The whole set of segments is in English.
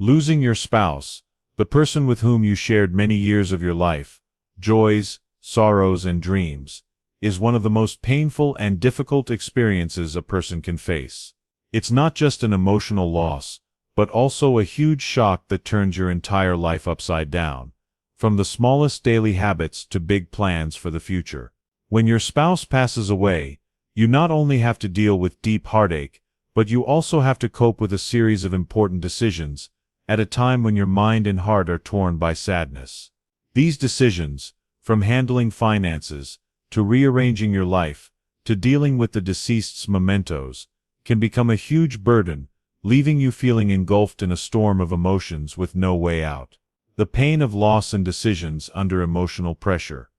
Losing your spouse, the person with whom you shared many years of your life, joys, sorrows, and dreams, is one of the most painful and difficult experiences a person can face. It's not just an emotional loss, but also a huge shock that turns your entire life upside down, from the smallest daily habits to big plans for the future. When your spouse passes away, you not only have to deal with deep heartache, but you also have to cope with a series of important decisions, at a time when your mind and heart are torn by sadness. These decisions, from handling finances, to rearranging your life, to dealing with the deceased's mementos, can become a huge burden, leaving you feeling engulfed in a storm of emotions with no way out. The pain of loss and decisions under emotional pressure.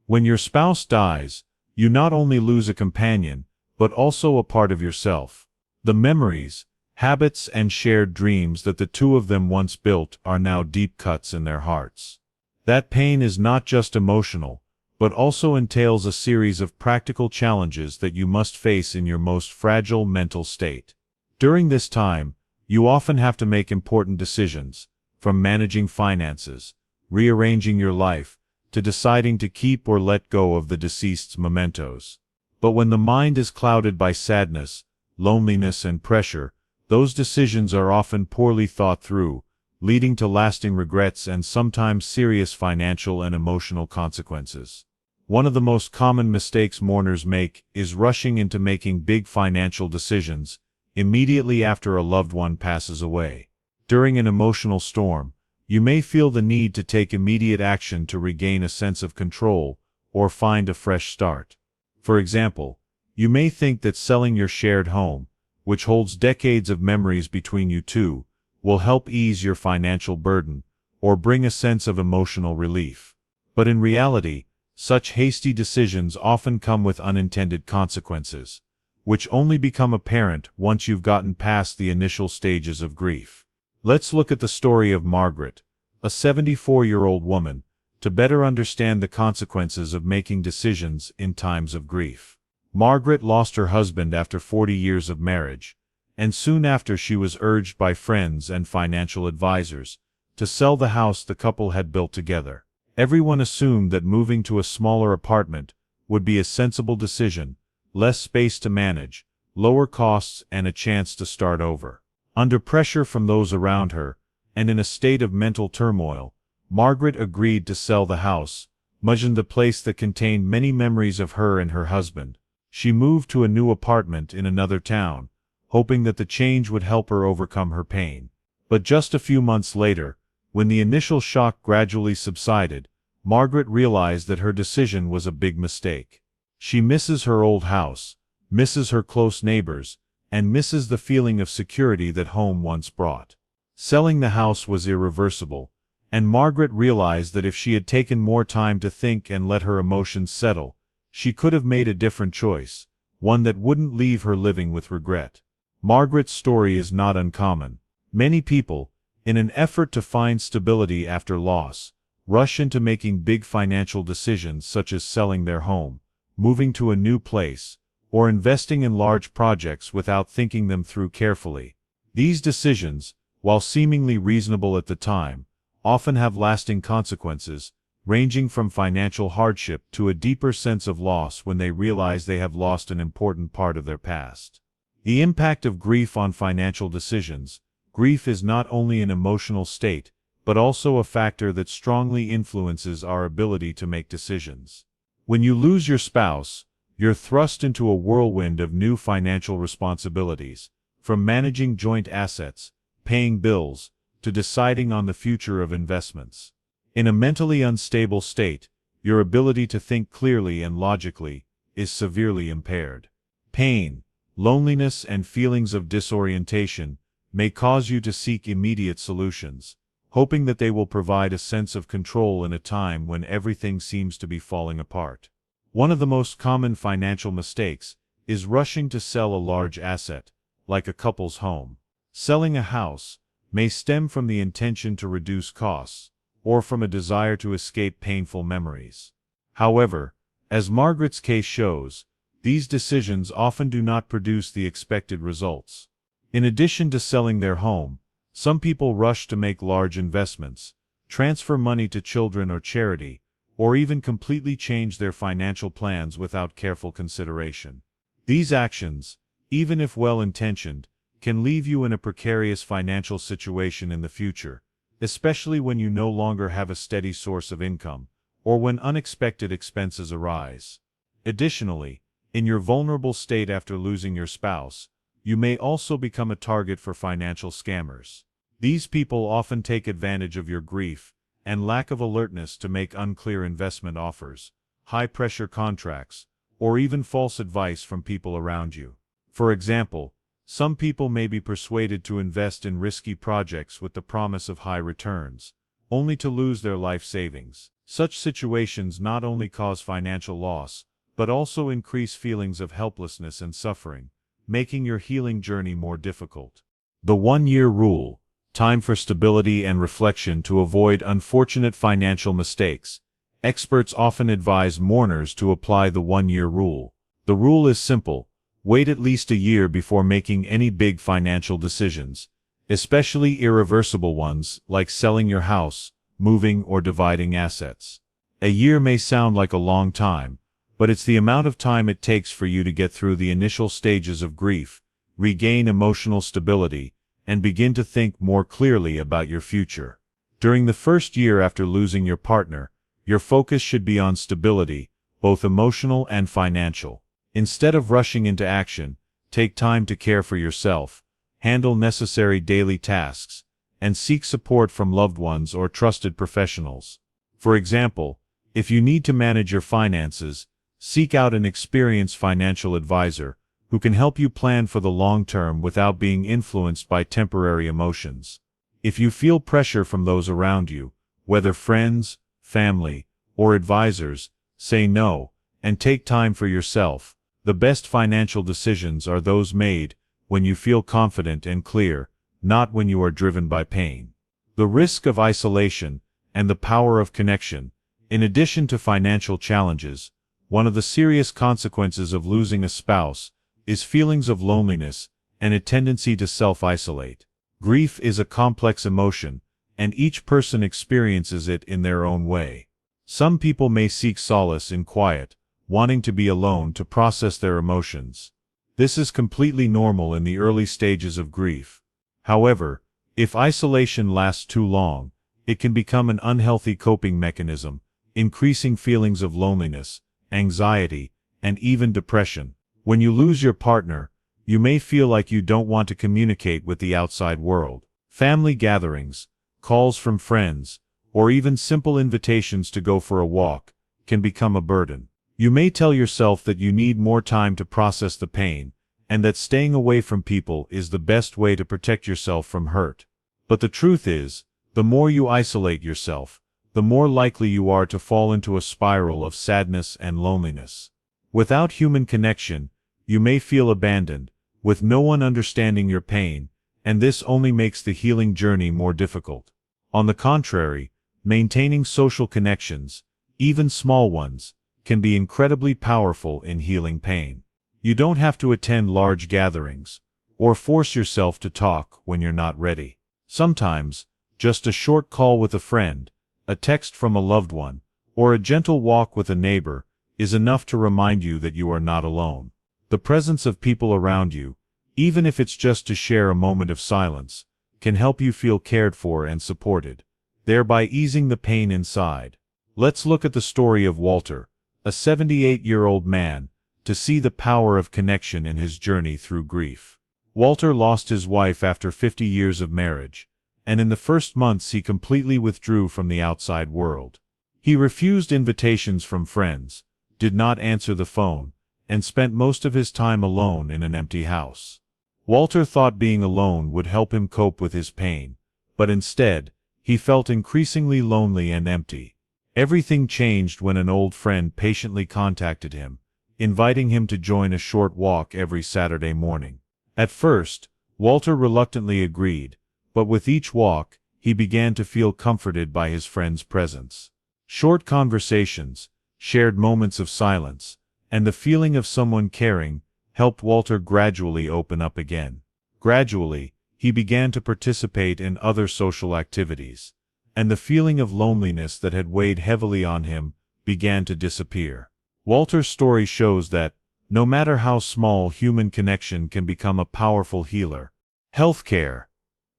When your spouse dies, you not only lose a companion, but also a part of yourself. The memories, habits, and shared dreams that the two of them once built are now deep cuts in their hearts. That pain is not just emotional, but also entails a series of practical challenges that you must face in your most fragile mental state. During this time, you often have to make important decisions, from managing finances, rearranging your life, to deciding to keep or let go of the deceased's mementos. But when the mind is clouded by sadness, loneliness, and pressure, those decisions are often poorly thought through, leading to lasting regrets and sometimes serious financial and emotional consequences. One of the most common mistakes mourners make is rushing into making big financial decisions immediately after a loved one passes away. During an emotional storm, you may feel the need to take immediate action to regain a sense of control or find a fresh start. For example, you may think that selling your shared home, which holds decades of memories between you two, will help ease your financial burden or bring a sense of emotional relief. But in reality, such hasty decisions often come with unintended consequences, which only become apparent once you've gotten past the initial stages of grief. Let's look at the story of Margaret, a 74-year-old woman, to better understand the consequences of making decisions in times of grief. Margaret lost her husband after 40 years of marriage, and soon after she was urged by friends and financial advisors to sell the house the couple had built together. Everyone assumed that moving to a smaller apartment would be a sensible decision, less space to manage, lower costs, and a chance to start over. Under pressure from those around her, and in a state of mental turmoil, Margaret agreed to sell the house, much the place that contained many memories of her and her husband. She moved to a new apartment in another town, hoping that the change would help her overcome her pain. But just a few months later, when the initial shock gradually subsided, Margaret realized that her decision was a big mistake. She misses her old house, misses her close neighbors, and misses the feeling of security that home once brought. Selling the house was irreversible, and Margaret realized that if she had taken more time to think and let her emotions settle, she could have made a different choice, one that wouldn't leave her living with regret. Margaret's story is not uncommon. Many people, in an effort to find stability after loss, rush into making big financial decisions such as selling their home, moving to a new place, or investing in large projects without thinking them through carefully. These decisions, while seemingly reasonable at the time, often have lasting consequences, ranging from financial hardship to a deeper sense of loss when they realize they have lost an important part of their past. The impact of grief on financial decisions. Grief is not only an emotional state, but also a factor that strongly influences our ability to make decisions. When you lose your spouse, you're thrust into a whirlwind of new financial responsibilities, from managing joint assets, paying bills, to deciding on the future of investments. In a mentally unstable state, your ability to think clearly and logically is severely impaired. Pain, loneliness, and feelings of disorientation may cause you to seek immediate solutions, hoping that they will provide a sense of control in a time when everything seems to be falling apart. One of the most common financial mistakes is rushing to sell a large asset, like a couple's home. Selling a house may stem from the intention to reduce costs, or from a desire to escape painful memories. However, as Margaret's case shows, these decisions often do not produce the expected results. In addition to selling their home, Some people rush to make large investments, transfer money to children or charity, or even completely change their financial plans without careful consideration. These actions, even if well-intentioned, can leave you in a precarious financial situation in the future, especially when you no longer have a steady source of income, or when unexpected expenses arise. Additionally, in your vulnerable state after losing your spouse, you may also become a target for financial scammers. These people often take advantage of your grief and lack of alertness to make unclear investment offers, high-pressure contracts, or even false advice from people around you. For example, some people may be persuaded to invest in risky projects with the promise of high returns, only to lose their life savings. Such situations not only cause financial loss, but also increase feelings of helplessness and suffering, making your healing journey more difficult. The 1-year rule: time for stability and reflection to avoid unfortunate financial mistakes. Experts often advise mourners to apply the 1-year rule. The rule is simple: wait at least a year before making any big financial decisions, especially irreversible ones like selling your house, moving, or dividing assets. A year may sound like a long time, but it's the amount of time it takes for you to get through the initial stages of grief, regain emotional stability, and begin to think more clearly about your future. During the first year after losing your partner, your focus should be on stability, both emotional and financial. Instead of rushing into action, take time to care for yourself, handle necessary daily tasks, and seek support from loved ones or trusted professionals. For example, if you need to manage your finances, seek out an experienced financial advisor who can help you plan for the long term without being influenced by temporary emotions. If you feel pressure from those around you, whether friends, family, or advisors, say no, and take time for yourself. The best financial decisions are those made when you feel confident and clear, not when you are driven by pain. The risk of isolation and the power of connection. In addition to financial challenges, one of the serious consequences of losing a spouse is feelings of loneliness and a tendency to self-isolate. Grief is a complex emotion, and each person experiences it in their own way. Some people may seek solace in quiet, wanting to be alone to process their emotions. This is completely normal in the early stages of grief. However, if isolation lasts too long, it can become an unhealthy coping mechanism, increasing feelings of loneliness, anxiety, and even depression. When you lose your partner, you may feel like you don't want to communicate with the outside world. Family gatherings, calls from friends, or even simple invitations to go for a walk can become a burden. You may tell yourself that you need more time to process the pain, and that staying away from people is the best way to protect yourself from hurt. But the truth is, the more you isolate yourself, the more likely you are to fall into a spiral of sadness and loneliness. Without human connection, you may feel abandoned, with no one understanding your pain, and this only makes the healing journey more difficult. On the contrary, maintaining social connections, even small ones, can be incredibly powerful in healing pain. You don't have to attend large gatherings, or force yourself to talk when you're not ready. Sometimes, just a short call with a friend, a text from a loved one, or a gentle walk with a neighbor is enough to remind you that you are not alone. The presence of people around you, even if it's just to share a moment of silence, can help you feel cared for and supported, thereby easing the pain inside. Let's look at the story of Walter, a 78-year-old man, to see the power of connection in his journey through grief. Walter lost his wife after 50 years of marriage, and in the first months he completely withdrew from the outside world. He refused invitations from friends, did not answer the phone, and spent most of his time alone in an empty house. Walter thought being alone would help him cope with his pain, but instead, he felt increasingly lonely and empty. Everything changed when an old friend patiently contacted him, inviting him to join a short walk every Saturday morning. At first, Walter reluctantly agreed, but with each walk, he began to feel comforted by his friend's presence. Short conversations, shared moments of silence, and the feeling of someone caring helped Walter gradually open up again. Gradually, he began to participate in other social activities, and the feeling of loneliness that had weighed heavily on him began to disappear. Walter's story shows that, no matter how small, human connection can become a powerful healer. Healthcare,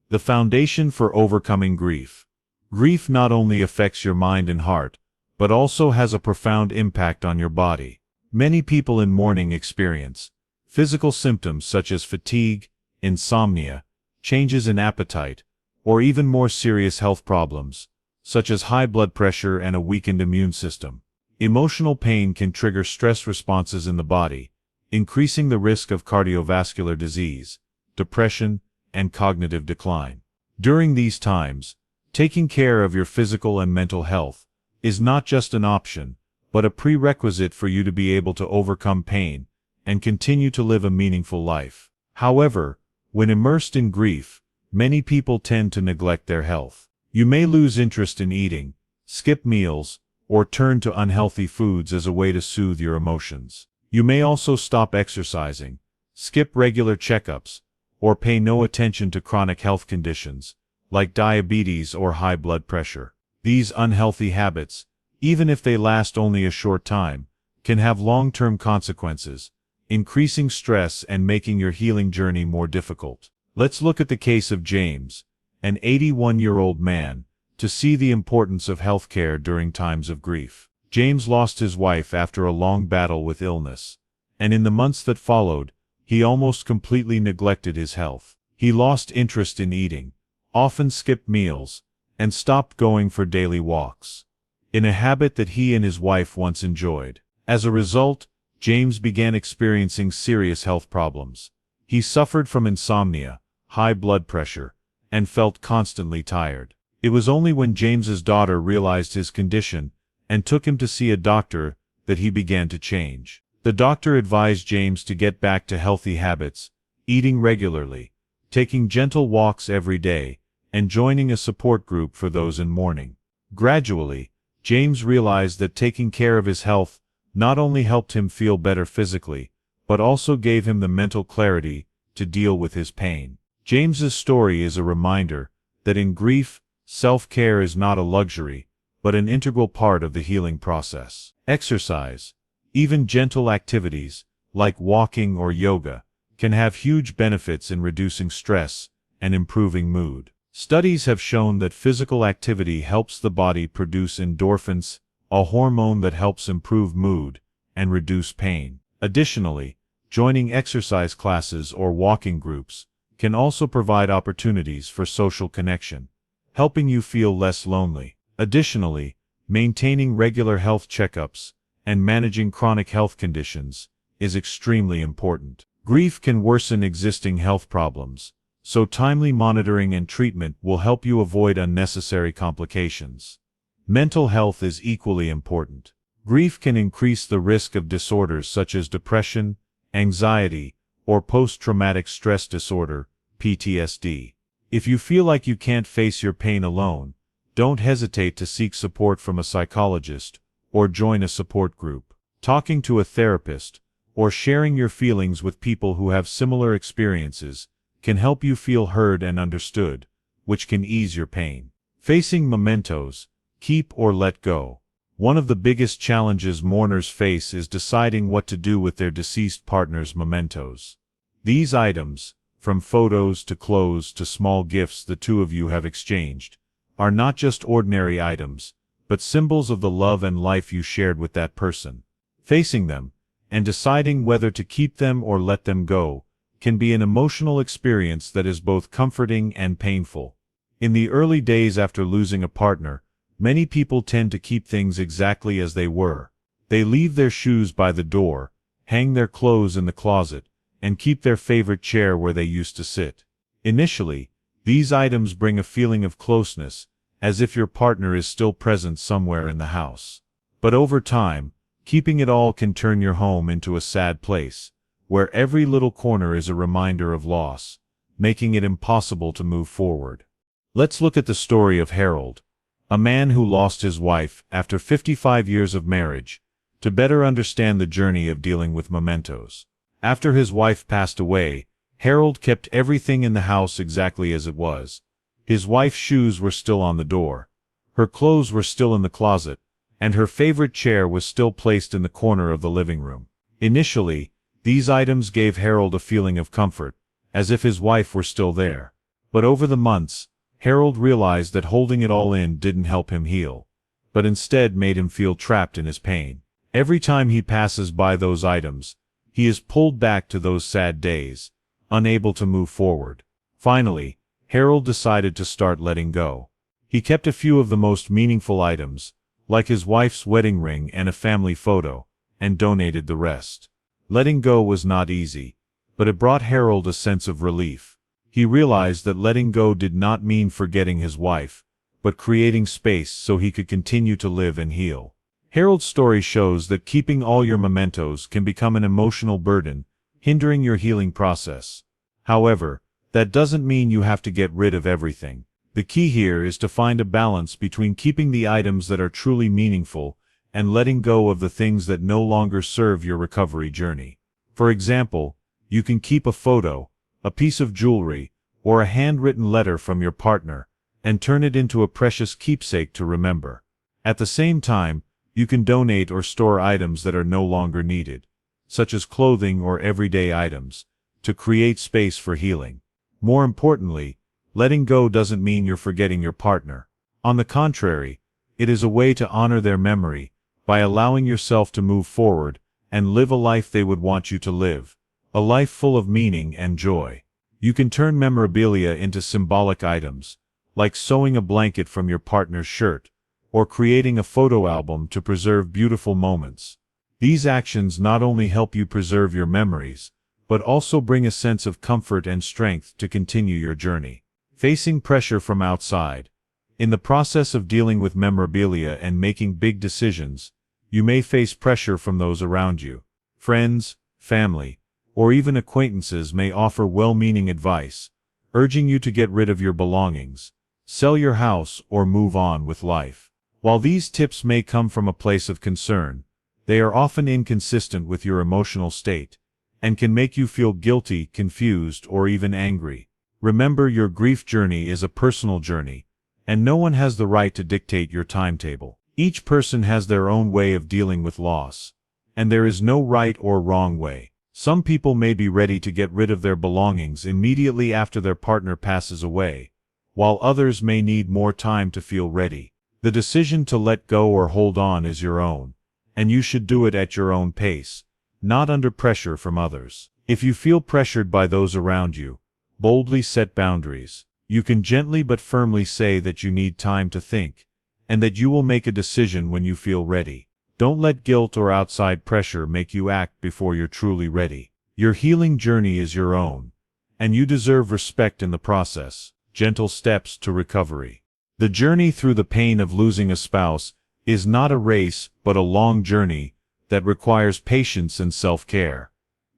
the foundation for overcoming grief. Grief not only affects your mind and heart, but also has a profound impact on your body. Many people in mourning experience physical symptoms such as fatigue, insomnia, changes in appetite, or even more serious health problems, such as high blood pressure and a weakened immune system. Emotional pain can trigger stress responses in the body, increasing the risk of cardiovascular disease, depression, and cognitive decline. During these times, taking care of your physical and mental health is not just an option, but a prerequisite for you to be able to overcome pain and continue to live a meaningful life. However, when immersed in grief, many people tend to neglect their health. You may lose interest in eating, skip meals, or turn to unhealthy foods as a way to soothe your emotions. You may also stop exercising, skip regular checkups, or pay no attention to chronic health conditions, like diabetes or high blood pressure. These unhealthy habits, even if they last only a short time, can have long-term consequences, increasing stress and making your healing journey more difficult. Let's look at the case of James, an 81-year-old man, to see the importance of healthcare during times of grief. James lost his wife after a long battle with illness, and in the months that followed, he almost completely neglected his health. He lost interest in eating, often skipped meals, and stopped going for daily walks, in a habit that he and his wife once enjoyed. As a result, James began experiencing serious health problems. He suffered from insomnia, high blood pressure, and felt constantly tired. It was only when James's daughter realized his condition and took him to see a doctor that he began to change. The doctor advised James to get back to healthy habits, eating regularly, taking gentle walks every day, and joining a support group for those in mourning. Gradually, James realized that taking care of his health not only helped him feel better physically, but also gave him the mental clarity to deal with his pain. James's story is a reminder that in grief, self-care is not a luxury, but an integral part of the healing process. Exercise, even gentle activities, like walking or yoga, can have huge benefits in reducing stress and improving mood. Studies have shown that physical activity helps the body produce endorphins, a hormone that helps improve mood and reduce pain. Additionally, joining exercise classes or walking groups can also provide opportunities for social connection, helping you feel less lonely. Additionally, maintaining regular health checkups and managing chronic health conditions is extremely important. Grief can worsen existing health problems, so timely monitoring and treatment will help you avoid unnecessary complications. Mental health is equally important. Grief can increase the risk of disorders such as depression, anxiety, or post-traumatic stress disorder, PTSD. If you feel like you can't face your pain alone, don't hesitate to seek support from a psychologist or join a support group. Talking to a therapist or sharing your feelings with people who have similar experiences can help you feel heard and understood, which can ease your pain. Facing mementos, keep or let go. One of the biggest challenges mourners face is deciding what to do with their deceased partner's mementos. These items, from photos to clothes to small gifts the two of you have exchanged, are not just ordinary items, but symbols of the love and life you shared with that person. Facing them, and deciding whether to keep them or let them go, can be an emotional experience that is both comforting and painful. In the early days after losing a partner, many people tend to keep things exactly as they were. They leave their shoes by the door, hang their clothes in the closet, and keep their favorite chair where they used to sit. Initially, these items bring a feeling of closeness, as if your partner is still present somewhere in the house. But over time, keeping it all can turn your home into a sad place, where every little corner is a reminder of loss, making it impossible to move forward. Let's look at the story of Harold, a man who lost his wife after 55 years of marriage, to better understand the journey of dealing with mementos. After his wife passed away, Harold kept everything in the house exactly as it was. His wife's shoes were still on the door. Her clothes were still in the closet, and her favorite chair was still placed in the corner of the living room. Initially, these items gave Harold a feeling of comfort, as if his wife were still there. But over the months, Harold realized that holding it all in didn't help him heal, but instead made him feel trapped in his pain. Every time he passes by those items, he is pulled back to those sad days, unable to move forward. Finally, Harold decided to start letting go. He kept a few of the most meaningful items, like his wife's wedding ring and a family photo, and donated the rest. Letting go was not easy, but it brought Harold a sense of relief. He realized that letting go did not mean forgetting his wife, but creating space so he could continue to live and heal. Harold's story shows that keeping all your mementos can become an emotional burden, hindering your healing process. However, that doesn't mean you have to get rid of everything. The key here is to find a balance between keeping the items that are truly meaningful and letting go of the things that no longer serve your recovery journey. For example, you can keep a photo, a piece of jewelry, or a handwritten letter from your partner, and turn it into a precious keepsake to remember. At the same time, you can donate or store items that are no longer needed, such as clothing or everyday items, to create space for healing. More importantly, letting go doesn't mean you're forgetting your partner. On the contrary, it is a way to honor their memory by allowing yourself to move forward and live a life they would want you to live, a life full of meaning and joy. You can turn memorabilia into symbolic items, like sewing a blanket from your partner's shirt, or creating a photo album to preserve beautiful moments. These actions not only help you preserve your memories, but also bring a sense of comfort and strength to continue your journey. Facing pressure from outside. In the process of dealing with memorabilia and making big decisions, you may face pressure from those around you. Friends, family, or even acquaintances may offer well-meaning advice, urging you to get rid of your belongings, sell your house, or move on with life. While these tips may come from a place of concern, they are often inconsistent with your emotional state, and can make you feel guilty, confused, or even angry. Remember, your grief journey is a personal journey, and no one has the right to dictate your timetable. Each person has their own way of dealing with loss, and there is no right or wrong way. Some people may be ready to get rid of their belongings immediately after their partner passes away, while others may need more time to feel ready. The decision to let go or hold on is your own, and you should do it at your own pace, not under pressure from others. If you feel pressured by those around you, boldly set boundaries. You can gently but firmly say that you need time to think, and that you will make a decision when you feel ready. Don't let guilt or outside pressure make you act before you're truly ready. Your healing journey is your own, and you deserve respect in the process. Gentle steps to recovery. The journey through the pain of losing a spouse is not a race but a long journey that requires patience and self-care.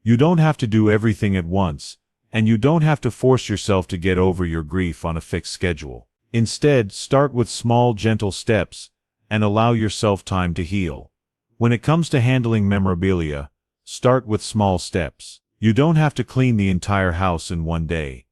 You don't have to do everything at once, and you don't have to force yourself to get over your grief on a fixed schedule. Instead, start with small, gentle steps, and allow yourself time to heal. When it comes to handling memorabilia, start with small steps. You don't have to clean the entire house in one day.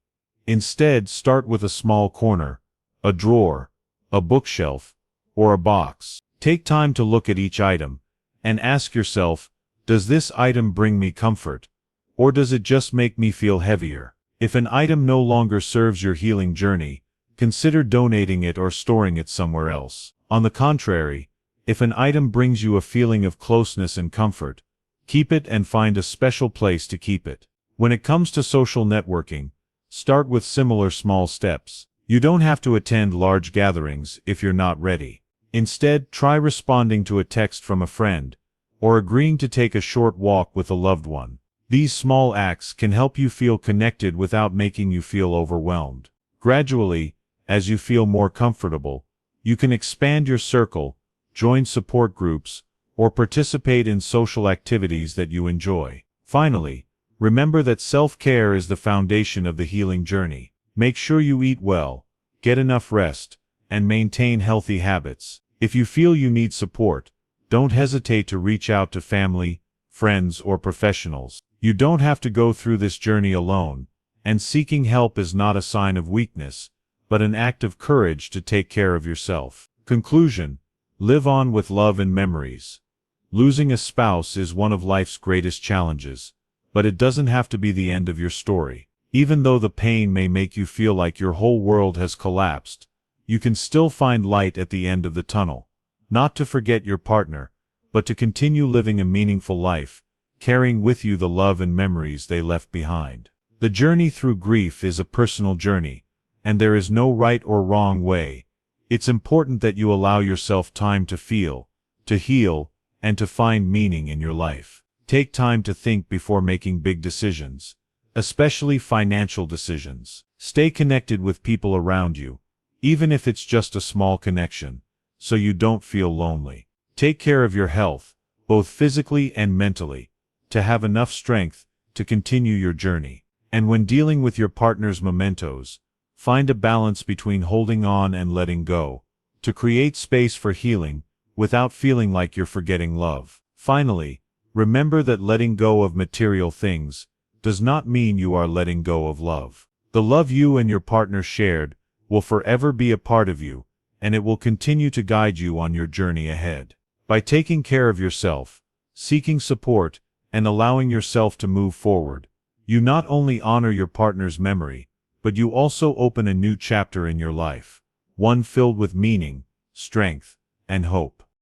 Instead, start with a small corner, a drawer, a bookshelf, or a box. Take time to look at each item, and ask yourself, does this item bring me comfort, or does it just make me feel heavier? If an item no longer serves your healing journey, consider donating it or storing it somewhere else. On the contrary, if an item brings you a feeling of closeness and comfort, keep it and find a special place to keep it. When it comes to social networking, start with similar small steps. You don't have to attend large gatherings if you're not ready. Instead, try responding to a text from a friend, or agreeing to take a short walk with a loved one. These small acts can help you feel connected without making you feel overwhelmed. Gradually, as you feel more comfortable, you can expand your circle, join support groups, or participate in social activities that you enjoy. Finally, remember that self-care is the foundation of the healing journey. Make sure you eat well, get enough rest, and maintain healthy habits. If you feel you need support, don't hesitate to reach out to family, friends, or professionals. You don't have to go through this journey alone, And seeking help is not a sign of weakness, but an act of courage to take care of yourself. Conclusion: live on with love and memories. Losing a spouse is one of life's greatest challenges, but it doesn't have to be the end of your story. Even though the pain may make you feel like your whole world has collapsed, you can still find light at the end of the tunnel. Not to forget your partner, but to continue living a meaningful life, carrying with you the love and memories they left behind. The journey through grief is a personal journey, and there is no right or wrong way. It's important that you allow yourself time to feel, to heal, and to find meaning in your life. Take time to think before making big decisions, especially financial decisions. Stay connected with people around you, even if it's just a small connection, so you don't feel lonely. Take care of your health, both physically and mentally, to have enough strength to continue your journey. And when dealing with your partner's mementos, find a balance between holding on and letting go, to create space for healing, without feeling like you're forgetting love. Finally, remember that letting go of material things does not mean you are letting go of love. The love you and your partner shared will forever be a part of you, and it will continue to guide you on your journey ahead. By taking care of yourself, seeking support, and allowing yourself to move forward, you not only honor your partner's memory, but you also open a new chapter in your life, one filled with meaning, strength, and hope.